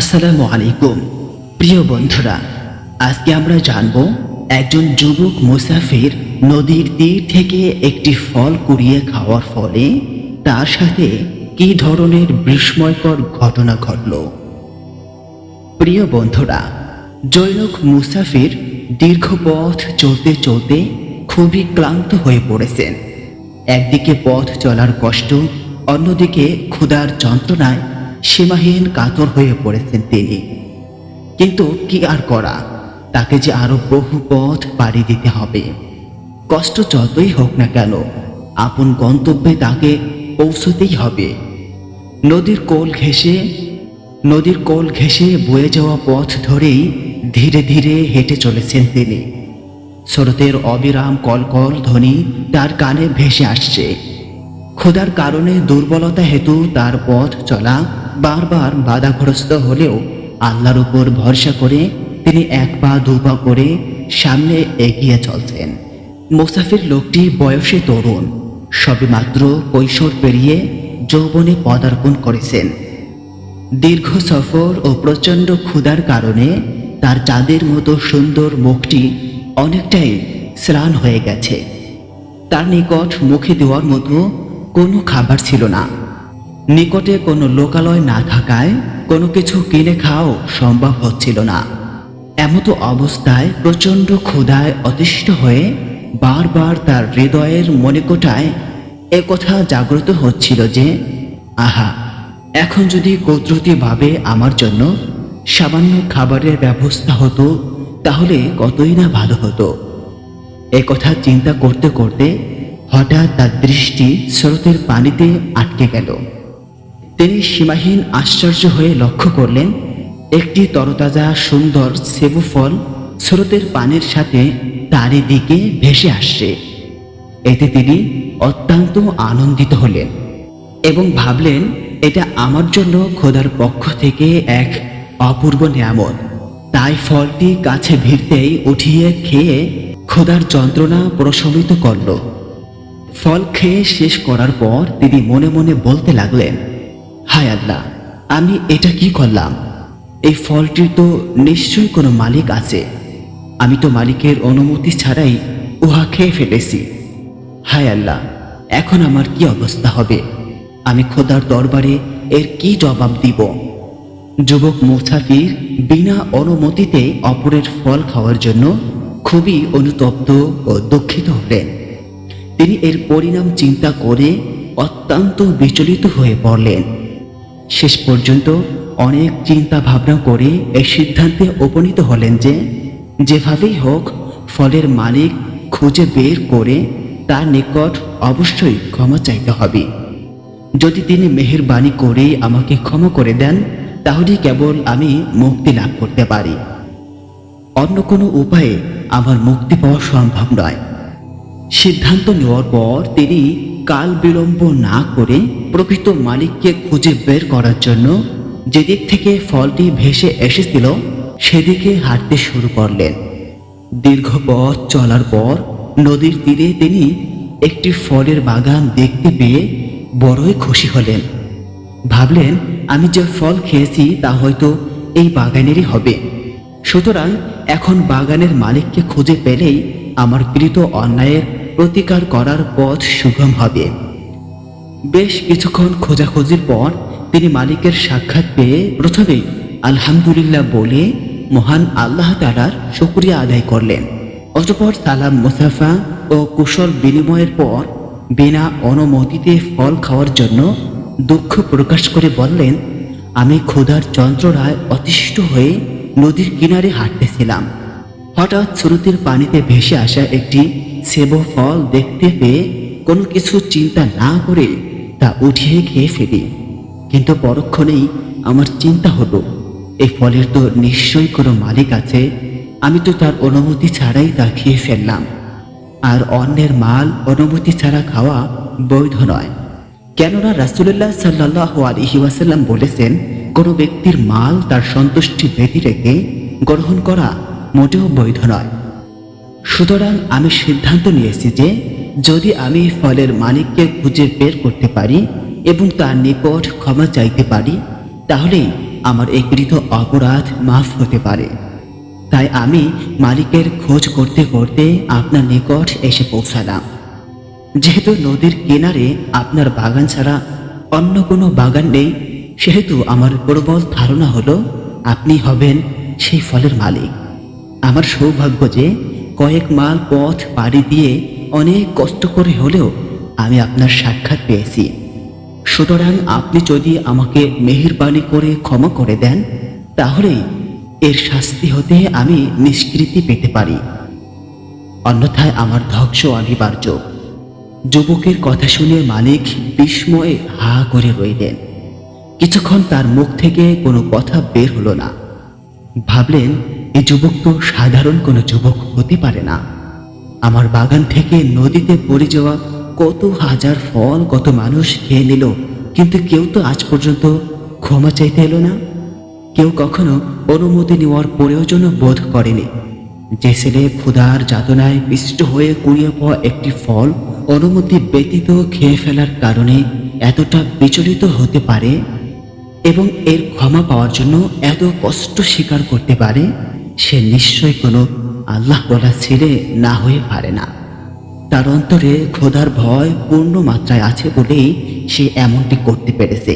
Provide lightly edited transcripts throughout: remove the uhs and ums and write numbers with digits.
আসসালামু আলাইকুম প্রিয় বন্ধুরা, আজকে আমরা জানব একজন যুবক মুসাফির নদীর তীর থেকে একটি ফল কুড়িয়ে খাওয়ার ফলে তার সাথে কী ধরনের বিস্ময়কর ঘটনা ঘটল। প্রিয় বন্ধুরা, জৈনক মুসাফির দীর্ঘ পথ চলতে চলতে খুবই ক্লান্ত হয়ে পড়েছেন। একদিকে পথ চলার কষ্ট, অন্যদিকে ক্ষুধার যন্ত্রণায় সীমাহীন কাতর হয়ে পড়েছেন তিনি। কিন্তু কি আর করা, তাকে যে আরো বহু পথ পাড়ি দিতে হবে। কষ্ট যতই হোক না কেন, আপন গন্তব্যে তাকে পৌঁছতেই হবে। নদীর কোল ঘেঁষে বয়ে যাওয়া পথ ধরেই ধীরে ধীরে হেঁটে চলেছেন তিনি। স্রোতের অবিরাম কলকল ধ্বনি তার কানে ভেসে আসছে। ক্ষুধার কারণে দুর্বলতা হেতু তার পথ চলা বারবার বাধাগ্রস্ত হলেও আল্লাহর উপর ভরসা করে তিনি এক পা দু পা করে সামনে এগিয়ে চলছেন। মুসাফির লোকটি বয়সে তরুণ, সবেমাত্র কৈশোর পেরিয়ে যৌবনে পদার্পণ করেছেন। দীর্ঘ সফর ও প্রচণ্ড ক্ষুধার কারণে তার চাঁদের মতো সুন্দর মুখটি অনেকটাই শ্রান হয়ে গেছে। তার নিকট মুখে দেওয়ার মতো কোনো খাবার ছিল না। নিকটে কোনো লোকালয় না থাকায় কোনো কিছু কিনে খাওয়াও সম্ভব হচ্ছিল না। এমতো অবস্থায় প্রচণ্ড ক্ষুধায় অতিষ্ঠ হয়ে বারবার তার হৃদয়ের মনিকোঠায় একথা জাগ্রত হচ্ছিল যে, আহা, এখন যদি কুদরতিভাবে আমার জন্য সামান্য খাবারের ব্যবস্থা হতো তাহলে কতই না ভালো হতো। একথা চিন্তা করতে করতে হঠাৎ তার দৃষ্টি স্রোতের পানিতে আটকে গেল। তিনি সীমাহীন আশ্চর্য হয়ে লক্ষ্য করলেন একটি তরতাজা সুন্দর সেবু ফল স্রোতের পানির সাথে তারই দিকে ভেসে আসছে। এতে তিনি অত্যন্ত আনন্দিত হলেন এবং ভাবলেন, এটা আমার জন্য খোদার পক্ষ থেকে এক অপূর্ব নিয়ামত। তাই ফলটি কাছে ভিড়তেই উঠিয়ে খেয়ে খোদার যন্ত্রণা প্রশমিত করল। ফল খেয়ে শেষ করার পর তিনি মনে মনে বলতে লাগলেন, হায় আল্লাহ, আমি এটা কি করলাম? এই ফলটির তো নিশ্চয়ই কোনো মালিক আছে। আমি তো মালিকের অনুমতি ছাড়াই উহা খেয়ে ফেলেছি। হায় আল্লাহ, এখন আমার কি অবস্থা হবে? আমি খোদার দরবারে এর কি জবাব দিব? যুবক মুসাফির বিনা অনুমতিতে অপরের ফল খাওয়ার জন্য খুবই অনুতপ্ত ও দুঃখিত হলেন। তিনি এর পরিণাম চিন্তা করে অত্যন্ত বিচলিত হয়ে পড়লেন। শেষ পর্যন্ত অনেক চিন্তা ভাবনা করে এই সিদ্ধান্তে উপনীত হলেন যে যেভাবেই হোক ফলের মালিক খুঁজে বের করে তার নিকট অবশ্যই ক্ষমা চাইতে হবে। যদি তিনি মেহেরবানি করে আমাকে ক্ষমা করে দেন তাহলে কেবল আমি মুক্তি লাভ করতে পারি। অন্য কোনো উপায়ে আমার মুক্তি পাওয়া সম্ভব নয়। সিদ্ধান্ত নেওয়ার পর তিনি কাল বিলম্ব না করে প্রকৃত মালিককে খুঁজে বের করার জন্য যেদিক থেকে ফলটি ভেসে এসেছিল সেদিকে হাঁটতে শুরু করলেন। দীর্ঘ পথ চলার পর নদীর তীরে তিনি একটি ফলের বাগান দেখতে পেয়ে বড়ই খুশি হলেন। ভাবলেন, আমি যে ফল খেয়েছি তা হয়তো এই বাগানেরই হবে। সুতরাং এখন বাগানের মালিককে খুঁজে পেলেই আমার কৃত অন্যায়ের প্রতিকার করার পথ সুগম হবে। বেশ কিছুক্ষণ খোঁজাখুঁজির পর তিনি মালিকের সাক্ষাৎ পেয়ে প্রথমেই আলহামদুলিল্লাহ বলে মহান আল্লাহ তাআলার শুকরিয়া আদায় করলেন। অতঃপর সালাম মুসাফা ও কুশল বিনিময়ের পর বিনা অনুমতিতে ফল খাওয়ার জন্য দুঃখ প্রকাশ করে বললেন, আমি ক্ষুধার যন্ত্রণায় অতিষ্ঠ হয়ে নদীর কিনারে হাঁটতেছিলাম। হঠাৎ স্রোতের পানিতে ভেসে আসা একটি সেবো ফল দেখতে পেয়ে কোনো কিছু চিন্তা না করে তা উঠিয়ে খেয়ে ফেলি। কিন্তু পরক্ষণেই আমার চিন্তা হলো, এই ফলের তো নিশ্চয়ই কোনো মালিক আছে। আমি তো তার অনুমতি ছাড়াই তা খেয়ে ফেললাম। আর অন্যের মাল অনুমতি ছাড়া খাওয়া বৈধ নয়। কেননা রাসূলুল্লাহ সাল্লাল্লাহু আলাইহি ওয়াসাল্লাম বলেছেন, কোনো ব্যক্তির মাল তার সন্তুষ্টি ব্যতি রেখে গ্রহণ করা মোটেও বৈধ নয়। সুতরাং আমি সিদ্ধান্ত নিয়েছি যে যদি আমি ফলের মালিককে খুঁজে বের করতে পারি এবং তার নিকট ক্ষমা চাইতে পারি তাহলেই আমার এই কৃত অপরাধ মাফ হতে পারে। তাই আমি মালিকের খোঁজ করতে করতে আপনার নিকট এসে পৌঁছালাম। যেহেতু নদীর কিনারে আপনার বাগান ছাড়া অন্য কোনো বাগান নেই, সেহেতু আমার প্রবল ধারণা হলো আপনি হবেন সেই ফলের মালিক। আমার সৌভাগ্য যে কয়েক মাইল পথ পাড়ি দিয়ে অনেক কষ্ট করে হলেও আমি আপনার সাক্ষাৎ পেয়েছি। সুতরাং আপনি যদি আমাকে মেহেরবানি করে ক্ষমা করে দেন, তাহলেই এর শাস্তি হতে আমি নিষ্কৃতি পেতে পারি, অন্যথায় আমার ধ্বংস অনিবার্য। যুবকের কথা শুনে মালিক বিস্ময়ে হা করে রইলেন। কিছুক্ষণ তার মুখ থেকে কোনো কথা বের হলো না। ভাবলেন, এই যুবক তো সাধারণ কোনো যুবক হতে পারে না। আমার বাগান থেকে নদীতে পড়ে যাওয়া কত হাজার ফল কত মানুষ খেয়ে নিল, কিন্তু কেউ তো আজ পর্যন্ত ক্ষমা চাইতে এলো না। কেউ কখনো অনুমতি নেওয়ার প্রয়োজনও বোধ করেনি। যে ছেলে ক্ষুধার যাতনায় পিষ্ট হয়ে কুড়িয়ে পাওয়া একটি ফল অনুমতি ব্যতীত খেয়ে ফেলার কারণে এতটা বিচলিত হতে পারে এবং এর ক্ষমা পাওয়ার জন্য এত কষ্ট স্বীকার করতে পারে, সে নিশ্চয় কোনো আল্লাহ বলা ছেলে না হয়ে পারে না। তার অন্তরে ক্ষুধার ভয় পূর্ণ মাত্রায় আছে বলেই সে এমনটি করতে পেরেছে।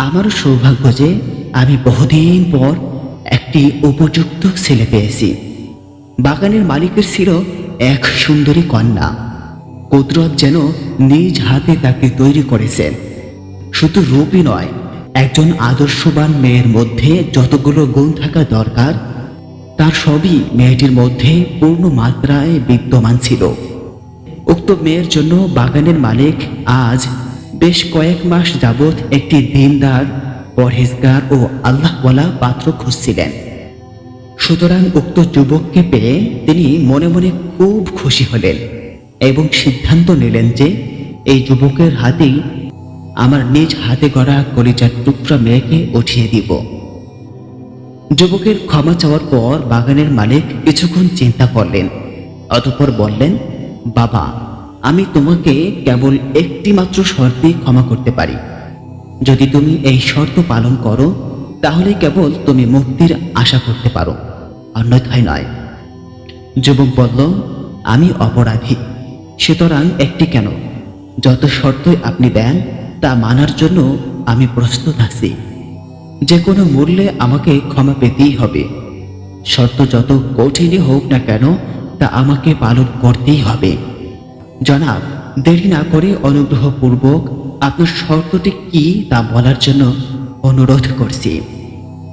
আমারও সৌভাগ্য যে আমি বহুদিন পর একটি উপযুক্ত ছেলে পেয়েছি। বাগানের মালিকের ছিল এক সুন্দরী কন্যা। কুদরত যেন নিজ হাতে তাকে তৈরি করেছেন। শুধু রূপই নয়, একজন আদর্শবান মেয়ের মধ্যে যতগুলো গুণ থাকা দরকার তার সবই মেয়েটির মধ্যে পূর্ণ মাত্রায় বিদ্যমান ছিল। উক্ত মেয়ের জন্য বাগানের মালিক আজ বেশ কয়েক মাস যাবৎ একটি দিনদার, পরহেজগার ও আল্লাহওয়ালা পাত্র খুঁজছিলেন। সুতরাং উক্ত যুবককে পেয়ে তিনি মনে মনে খুব খুশি হলেন এবং সিদ্ধান্ত নিলেন যে এই যুবকের হাতেই আমার নিজ হাতে গড়া কলিজার টুকরা মেয়েকে উঠিয়ে দিব। যুবকের ক্ষমা চাওয়ার পর বাগানের মালিক কিছুক্ষণ চিন্তা করলেন, অতঃপর বললেন, বাবা, আমি তোমাকে কেবল একটি মাত্র শর্তে ক্ষমা করতে পারি। যদি তুমি এই শর্ত পালন করো তাহলে কেবল তুমি মুক্তির আশা করতে পারো, অন্যথায় নয়। যুবক বলল, আমি অপরাধী, সুতরাং একটি কেন, যত শর্তই আপনি দেন তা মানার জন্য আমি প্রস্তুত আছি। যে কোনো মূল্যে আমাকে ক্ষমা পেতেই হবে। শর্ত যত কঠিনই হোক না কেন তা আমাকে পালন করতেই হবে। জনাব, দেরি না করে অনুগ্রহপূর্বক আপনার শর্তটি কি তা বলার জন্য অনুরোধ করছি।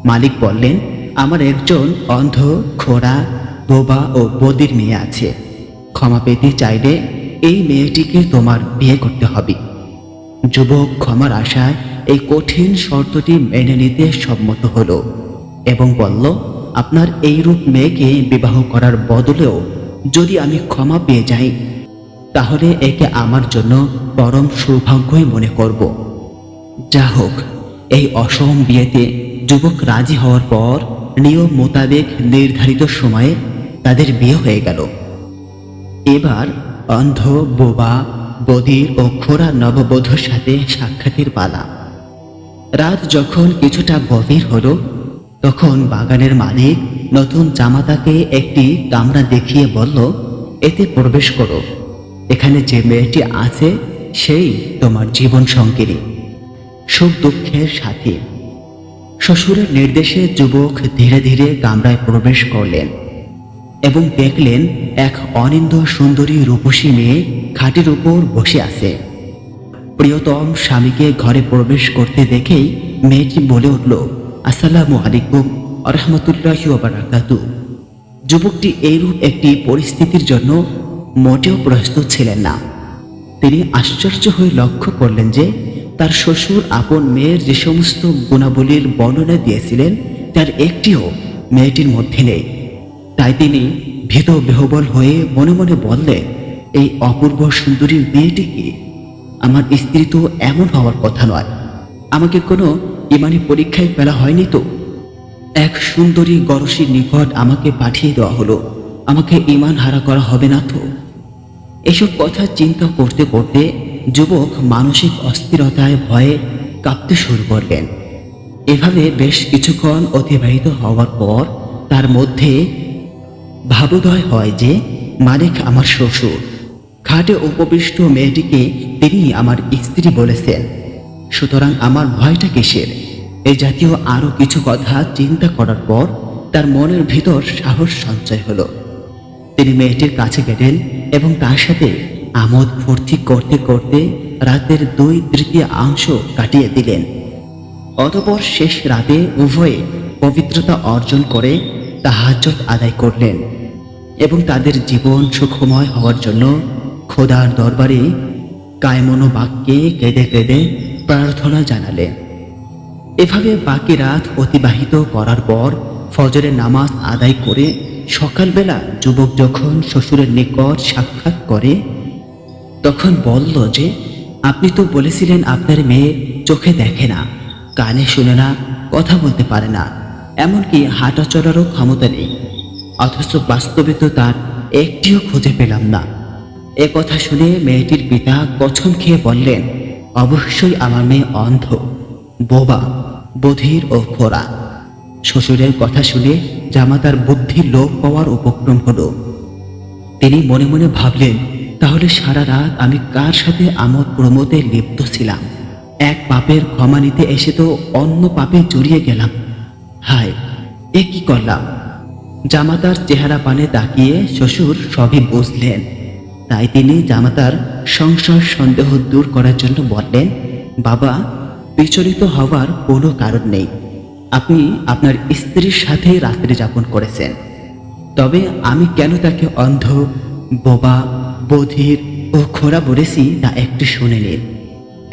মালিক বললেন, আমার একজন অন্ধ, খোড়া, বোবা ও বধির মেয়ে আছে। ক্ষমা পেতে চাইলে এই মেয়েটিকে তোমার বিয়ে করতে হবে। যুবক ক্ষমার আশায় এই কঠিন শর্তটি মেনে নিতে সম্মত হলো এবং বলল, আপনার এইরূপ মেয়েকে বিবাহ করার বদলেও যদি আমি ক্ষমা পেয়ে যাই তাহলে একে আমার জন্য পরম সৌভাগ্যই মনে করব। যা হোক, এই অসম বিয়েতে যুবক রাজি হওয়ার পর নিয়ম মোতাবেক নির্ধারিত সময়ে তাদের বিয়ে হয়ে গেল। এবার অন্ধ, বোবা, বধির ও খোড়া নববধূর সাথে সাক্ষাতের পালা। রাত যখন কিছুটা গভীর হলো তখন বাগানের মালিক নতুন জামাতাকে একটি কামরা দেখিয়ে বলল, এতে প্রবেশ করো। এখানে যে মেয়েটি আছে সেই তোমার জীবন সঙ্গিনী, সুখ দুঃখের সাথী। শ্বশুরের নির্দেশে যুবক ধীরে ধীরে কামরায় প্রবেশ করলেন এবং দেখলেন এক অনিন্দ সুন্দরী রূপসী মেয়ে খাটের উপর বসে আছে। প্রিয়তম স্বামীকে ঘরে প্রবেশ করতে দেখেই মেয়েটি বলে উঠল, আসসালামু আলাইকুম রাহমাতুল্লাহি ওয়া বারাকাতুহু। যুবকটি এইরূপ একটি পরিস্থিতির জন্য মোটেও প্রস্তুত ছিলেন না। তিনি আশ্চর্য হয়ে লক্ষ্য করলেন যে তার শ্বশুর আপন মেয়ের যে সমস্ত গুণাবলীর বর্ণনা দিয়েছিলেন তার একটিও মেয়েটির মধ্যে নেই। তাই তিনি ভীত বিহ্বল হয়ে মনে মনে বললেন, এই অপূর্ব সুন্দরী মেয়েটি কি? আমার স্ত্রী তো এমন হওয়ার কথা নয়। আমাকে কোনো ইমানি পরীক্ষায় ফেলা হয়নি তো? এক সুন্দরী গরসীর নিকট আমাকে পাঠিয়ে দেওয়া হলো, আমাকে ইমান হারা করা হবে না তো? এসব কথা চিন্তা করতে করতে যুবক মানসিক অস্থিরতায় ভয়ে কাঁপতে শুরু করলেন। এভাবে বেশ কিছুক্ষণ অতিবাহিত হওয়ার পর তার মধ্যে ভাবোদয় হয় যে মালিক আমার শ্বশুর। খাটে উপবিষ্ট মেয়েটিকে তিনি আমার স্ত্রী বলেছেন, সুতরাং আমার ভয়টা কিসের? এই জাতীয় আরো কিছু কথা চিন্তা করার পর তার মনের ভিতর সাহস সঞ্চয় হলো। তিনি মেয়েটির কাছে গেলেন এবং তার সাথে আমোদ ফুর্তি করতে করতে রাতের 2/3 কাটিয়ে দিলেন। অতঃপর শেষ রাতে উভয়ে পবিত্রতা অর্জন করে তাহাজ্জুদ আদায় করলেন এবং তাদের জীবন সুখময় হওয়ার জন্য খোদার দরবারে কায়মনোবাক্যে কেঁদে কেঁদে প্রার্থনা জানালেন। এভাবে বাকি রাত অতিবাহিত করার পর ফজরের নামাজ আদায় করে সকালবেলা যুবক যখন শ্বশুরের নিকট সাক্ষাৎ করে তখন বলল যে, আপনি তো বলেছিলেন আপনার মেয়ে চোখে দেখে না, কানে শুনে না, কথা বলতে পারে না, এমনকি হাঁটা চলারও ক্ষমতা নেই, অথচ বাস্তবে তো তার একটিও খুঁজে পেলাম না। এ কথা শুনে মেয়েটির পিতা কসম খেয়ে বললেন, অবশ্যই আমার মেয়ে অন্ধ, বোবা, বধির ও খোরা। শ্বশুরের কথা শুনে জামাতার বুদ্ধি লোপ পাওয়ার উপক্রম হলো। তিনি মনে মনে ভাবলেন, তাহলে সারা রাত আমি কার সাথে আমোদ প্রমোদে লিপ্ত ছিলাম? এক পাপের ক্ষমা নিতে এসে তো অন্য পাপে জড়িয়ে গেলাম। হায়, এ কি করলাম? জামাতার চেহারা পানে তাকিয়ে শ্বশুর সবই বুঝলেন। তাই তিনি জামাতার সংশয় সন্দেহ দূর করার জন্য বললেন, বাবা, বিচলিত হওয়ার কোনো কারণ নেই। আপনি আপনার স্ত্রীর সাথে রাত্রি যাপন করেছেন, তবে আমি কেন তাকে অন্ধ, বোবা, বধির ও খোরা বলেছি তা একটু শুনে নিন।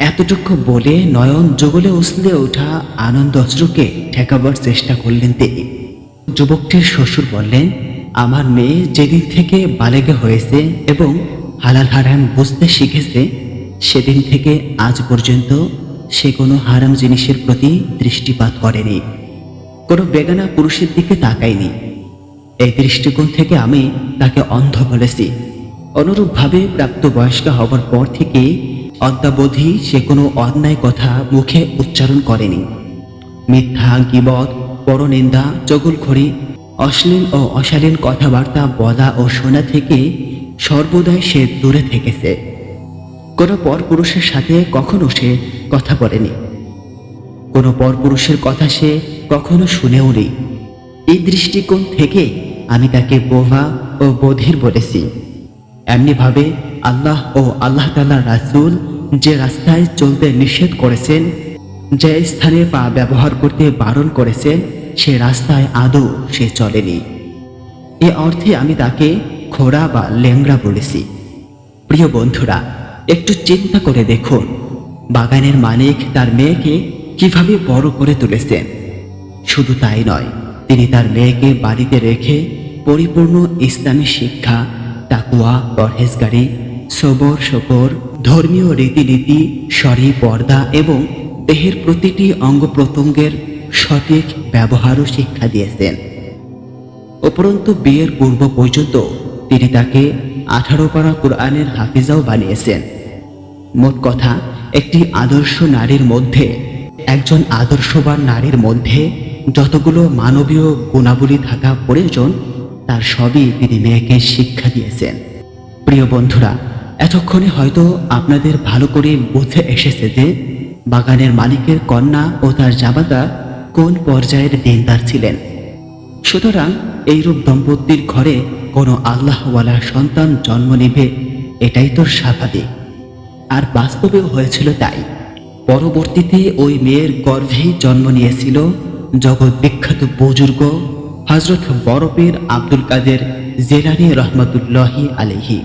এতটুকু বলে নয়ন যুগলে উছলে ওঠা আনন্দ অশ্রুকে ঠেকাবার চেষ্টা করলেন তিনি। যুবকটির শ্বশুর বললেন, আমার মেয়ে যেদিন থেকে বালেগে হয়েছে এবং হালাল হারাম বুঝতে শিখেছে সেদিন থেকে আজ পর্যন্ত সে কোনো হারাম জিনিসের প্রতি দৃষ্টিপাত করেনি, কোনো বেগানা পুরুষের দিকে তাকায়নি। এই দৃষ্টিকোণ থেকে আমি তাকে অন্ধ বলেছি। অনুরূপভাবে প্রাপ্তবয়স্ক হবার পর থেকে অদ্যাবধি সে কোনো অন্যায় কথা মুখে উচ্চারণ করেনি। মিথ্যা, গীবত, পরনিন্দা, চগলখড়ি, অশ্লীল ও অশালীন কথাবার্তা বলা ও শোনা থেকে সর্বদাই সে দূরে থেকেছে। কোনো পরপুরুষের সাথে কখনো সে কথা বলেনি, কোনো পরপুরুষের কথা সে কখনো শুনেও নেই। এই দৃষ্টিকোণ থেকে আমি তাকে বোবা ও বধির বলেছি। এমনিভাবে আল্লাহ ও আল্লাহ তাআলার রাসূল যে রাস্তায় চলতে নিষেধ করেছেন, যে স্থানে পা ব্যবহার করতে বারণ করেছেন, সে রাস্তায় আদৌ সে চলেনি। এ অর্থে আমি তাকে খোড়া বা ল্যাংড়া বলেছি। প্রিয় বন্ধুরা, একটু চিন্তা করে দেখুন, বাগানের মালিক তার মেয়েকে কিভাবে বড় করে তুলেছেন। শুধু তাই নয়, তিনি তার মেয়েকে বাড়িতে রেখে পরিপূর্ণ ইসলামী শিক্ষা, তাকওয়া, পরহেজগারি, সবর শকর, ধর্মীয় রীতিনীতি, শরী, পর্দা এবং দেহের প্রতিটি অঙ্গ প্রত্যঙ্গের সঠিক ব্যবহারও শিক্ষা দিয়েছেন। উপরন্তু বিয়ের পূর্ব পর্যন্ত তিনি তাকে 18 পারা কোরআনের হাফিজাও বানিয়েছেন। মোট কথা, একটি আদর্শ নারীর মধ্যে, একজন আদর্শবান নারীর মধ্যে যতগুলো মানবীয় গুণাবলী থাকা প্রয়োজন তার সবই তিনি মেয়েকে শিক্ষা দিয়েছেন। প্রিয় বন্ধুরা, এতক্ষণে হয়তো আপনাদের ভালো করে বুঝে এসেছে যে বাগানের মালিকের কন্যা ও তার জামাতা কোন পর্যায়ের দিনদার ছিলেন। সুতরাং এইরূপ দম্পতির ঘরে কোনো আল্লাহওয়ালা সন্তান জন্ম নেবে, এটাই তো স্বাভাবিক। আর বাস্তবেও হয়েছিল তাই। পরবর্তীতে ওই মেয়ের গর্ভেই জন্ম নিয়েছিল জগৎ বিখ্যাত বুজুর্গ হযরত বরপীর আব্দুল কাদের জিলানী রহমাতুল্লাহি আলাইহি।